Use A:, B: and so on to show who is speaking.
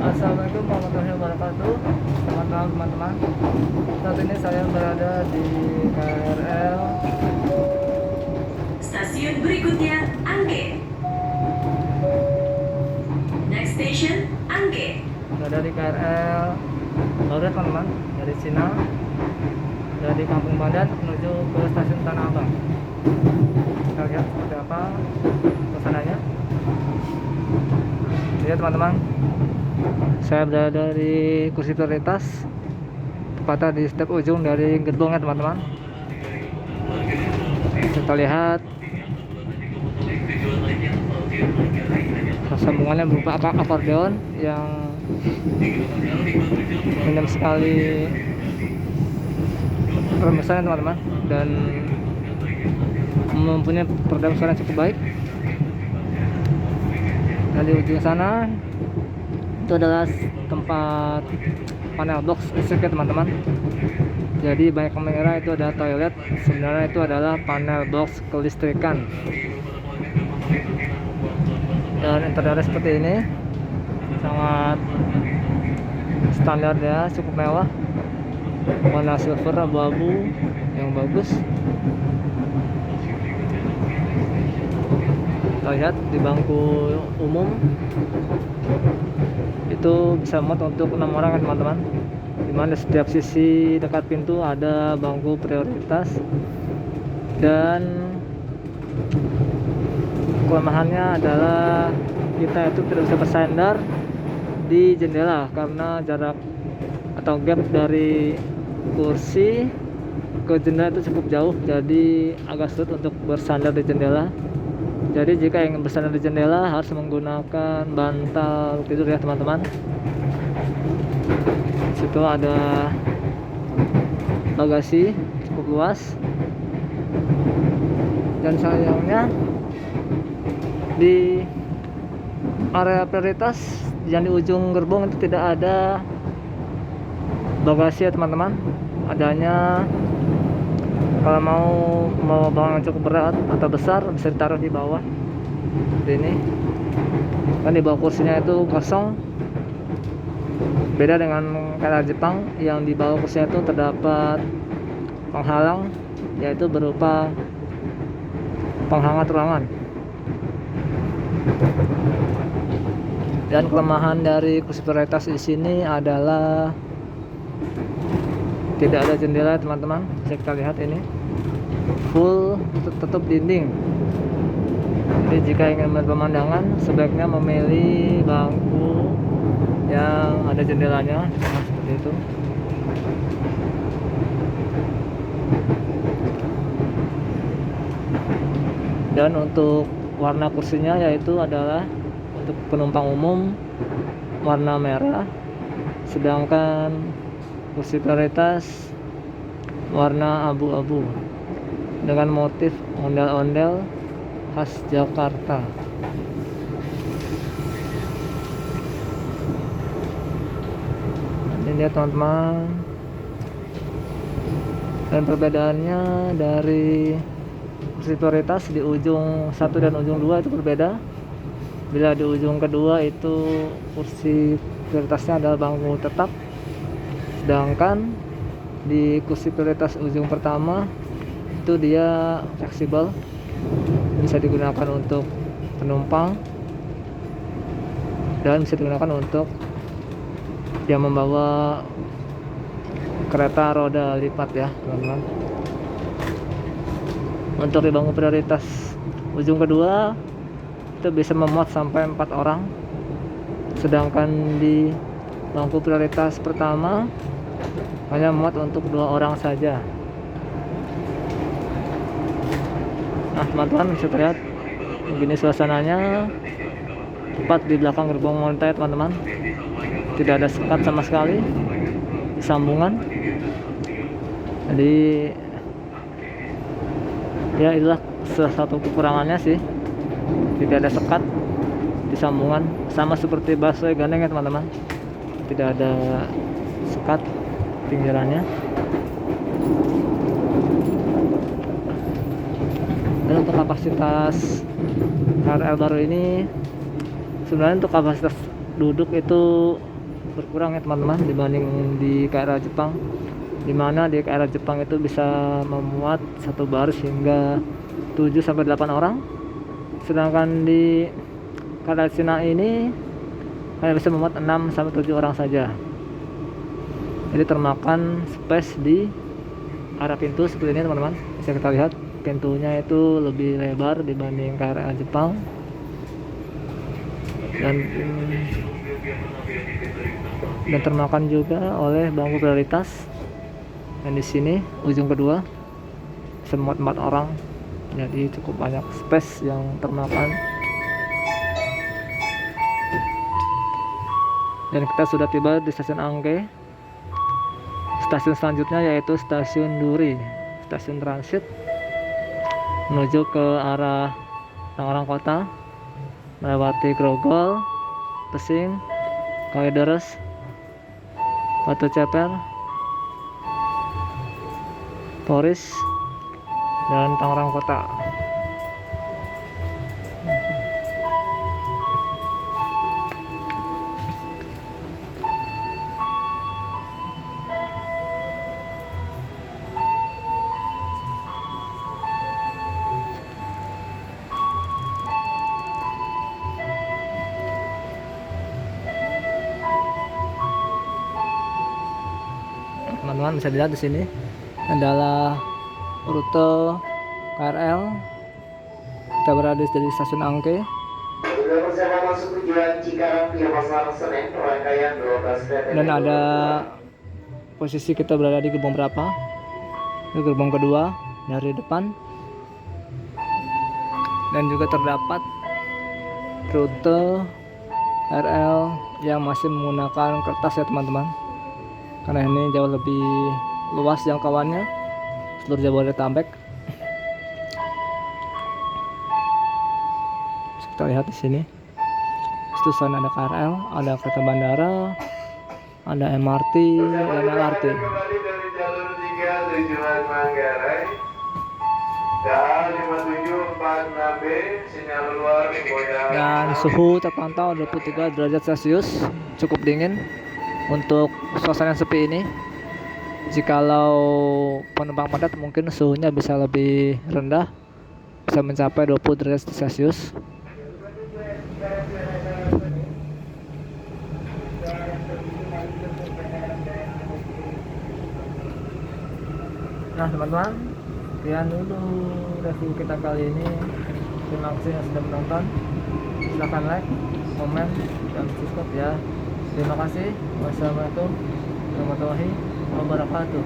A: Assalamualaikum warahmatullahi wabarakatuh. Selamat malam teman-teman. Saat ini saya berada di KRL.
B: Stasiun berikutnya Angke. Next station Angke.
A: Berada di KRL Lauret teman-teman, dari Cina, dari Kampung Bandan menuju ke stasiun Tanah Abang. Kita lihat seperti apa suasananya. Lihat teman-teman, saya berada di kursi prioritas, tepatnya di step ujung dari gerbongnya teman-teman. Kita lihat sambungannya berupa akordeon yang minim sekali rembesannya teman-teman, dan mempunyai peredam suara yang cukup baik. Dan di ujung sana itu adalah tempat panel box listrik teman-teman. Jadi banyak yang mengira itu adalah toilet, sebenarnya itu adalah panel box kelistrikan. Dan interiornya seperti ini, sangat standar ya, cukup mewah, warna silver abu-abu yang bagus. Kita lihat di bangku umum itu bisa muat untuk 6 orang ya teman-teman, dimana di setiap sisi dekat pintu ada bangku prioritas. Dan kelemahannya adalah kita itu tidak bisa bersandar di jendela karena jarak atau gap dari kursi ke jendela itu cukup jauh, jadi agak sulit untuk bersandar di jendela. Jadi jika ingin bersandar di jendela harus menggunakan bantal tidur ya teman-teman. Situ ada bagasi cukup luas, dan sayangnya di area prioritas yang di ujung gerbong itu tidak ada bagasi ya teman-teman. Adanya kalau mau barang yang cukup berat atau besar bisa ditaruh di bawah seperti ini. Kan di bawah kursinya itu kosong, beda dengan KRL Jepang yang di bawah kursinya itu terdapat penghalang, yaitu berupa penghangat ruangan. Dan kelemahan dari kursi prioritas di sini adalah tidak ada jendela teman-teman. Bisa kita lihat ini full tutup dinding. Jadi jika ingin melihat pemandangan sebaiknya memilih bangku yang ada jendelanya, nah, seperti itu. Dan untuk warna kursinya yaitu adalah untuk penumpang umum warna merah, sedangkan kursi prioritas warna abu-abu dengan motif ondel-ondel khas Jakarta. Ini lihat teman-teman, dan perbedaannya dari kursi prioritas di ujung 1 dan ujung 2 itu berbeda. Bila di ujung kedua itu kursi prioritasnya adalah bangku tetap, sedangkan di kursi prioritas ujung pertama itu dia fleksibel, bisa digunakan untuk penumpang dan bisa digunakan untuk yang membawa kereta roda lipat ya teman-teman. Untuk di bangku prioritas ujung kedua itu bisa memuat sampai 4 orang, sedangkan di bangku prioritas pertama hanya muat untuk 2 orang saja. Nah teman-teman, bisa terlihat begini suasananya tepat di belakang gerbong Montai teman-teman. Tidak ada sekat sama sekali di sambungan. Jadi ya itulah salah satu kekurangannya sih, tidak ada sekat di sambungan, sama seperti busway gandeng ya teman-teman, tidak ada sekat pinggirannya. Dan untuk kapasitas KRL baru ini sebenarnya untuk kapasitas duduk itu berkurang ya teman-teman dibanding di KRL Jepang, dimana di KRL Jepang itu bisa memuat satu baris hingga 7 sampai 8 orang, sedangkan di KRL Cina ini hanya bisa memuat 6 sampai 7 orang saja. Jadi termakan space di area pintu seperti ini teman-teman. Bisa kita lihat pintunya itu lebih lebar dibanding KRL Jepang, dan termakan juga oleh bangku prioritas yang di sini ujung kedua bisa memuat 4 orang. Jadi cukup banyak space yang termakan. Dan kita sudah tiba di stasiun Angke. Stasiun selanjutnya yaitu stasiun Duri, stasiun transit menuju ke arah Tangerang Kota, melewati Grogol, Pesing, Kalideres, Batu Ceper, Poris, dan Tangerang Kota. Teman-teman bisa dilihat di sini adalah rute KRL. Kita berada di stasiun Angke.
C: Sudah bersama masuk tujuan Cikarang via Pasar Senen, rangkaian 12 kereta.
A: Dan ada posisi kita berada di gerbong berapa? Di gerbong kedua dari depan. Dan juga terdapat rute KRL yang masih menggunakan kertas ya teman-teman. Karena ini jauh lebih luas jangkauannya seluruh Jabodetabek. Kita lihat di sini. Itu sana ada KRL, ada kereta bandara, ada MRT dan LRT.
C: Kembali dari jalur 3 tujuan Manggarai dan 5746B sinyal luar Boda.
A: Dan suhu terpantau 23 derajat Celcius, cukup dingin untuk suasana yang sepi ini. Jikalau penumpang padat mungkin suhunya bisa lebih rendah, bisa mencapai 20 derajat Celcius. Nah teman-teman, sekian dulu review kita kali ini. Terima kasih yang sudah menonton. Silahkan like, komen, dan subscribe ya. Terima kasih. Wassalamualaikum warahmatullahi wabarakatuh.